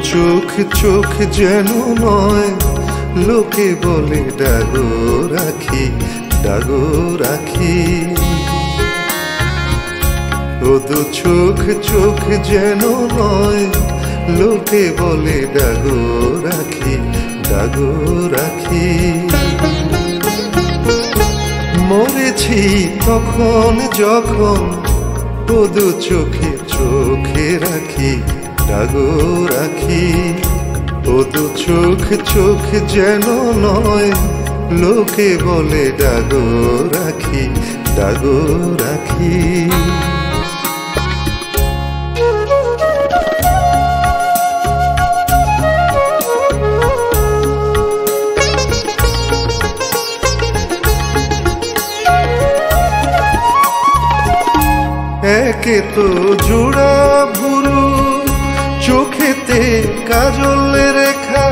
চোখ চোখ যেন নয়, লোকে বলে ডাগো রাখি, ডাগো রাখি। ও দু চোখ চোখ যেন নয়, লোকে বলে ডাগো রাখি, ডাগো রাখি। মরেছি তখন যখন ও দু চোখে চোখে রাখি, ডাগো রাখি। ও দু চোখ চোখ যেন নয়, লোকে বলে ডাগো রাখি, ডাগো রাখি। একে তো জোড়া ভুরু, চোখেতে কাজল রেখা,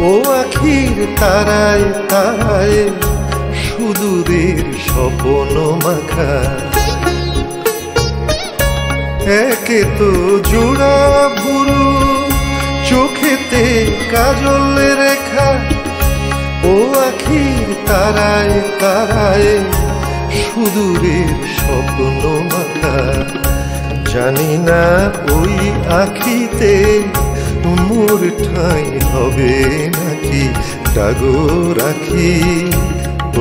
ও আখির তারায় তারায় সুদূরের স্বপ্ন মাখা। একে তো জোড়া ভুরু, চোখেতে কাজল রেখা, ও আখির তারায় তারায় সুদূরের স্বপ্ন মাখা। জানি না ওই আখিতে মোর ঠাঁই হবে নাকি, ডাগো রাখি।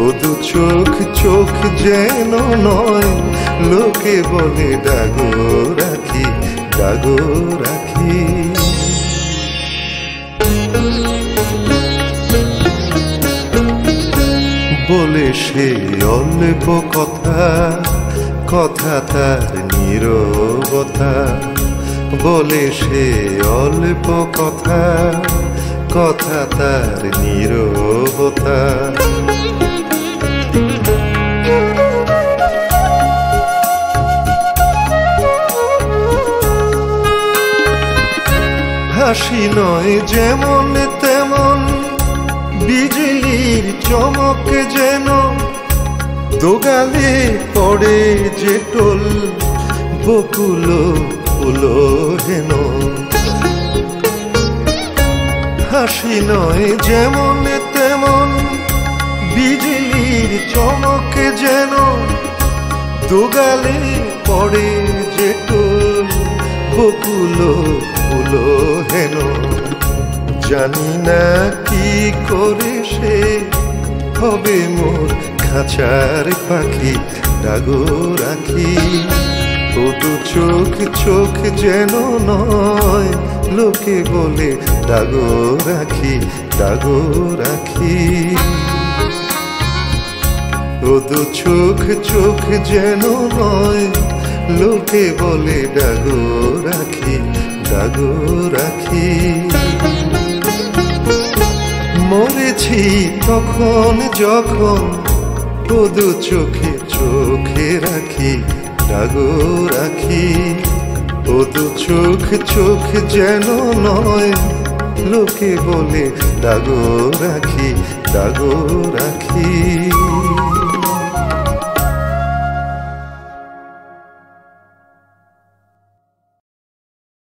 ও দু চোখ চোখ যেন নয়, লোকে বলে ডাগো রাখি, ডাগো রাখি। বলে সে অল্প কথা, কথা তার নীরবতা। বলে সে অল্প কথা, কথা তার নীরবতা। হাসি নয় যেমন তেমন, বিজলির চমক যেন, দোগালে পড়ে যে টোল, বকুল ফুল হেন। হাসি নয় যেমন তেমন, বিজলির চমক যেন, দোগালে পড়ে যে টোল, বকুল ফুল হেন। জানি না কি করে সে হবে মোর খাঁচার পাখি, ডাগো রাখি। ও দু চোখ চোখ যেন নয়, লোকে বলে ডাগো রাখি, ডাগো রাখি। ও দু চোখ চোখ যেন নয়, লোকে বলে ডাগো রাখি, ডাগো রাখি। মরেছি তখন যখন ও দু চোখে চোখে রাখি, ডাগো রাখি। ও দু চোখ চোখ যেন নয়, লোকে বলে ডাগো রাখি, ডাগো রাখি।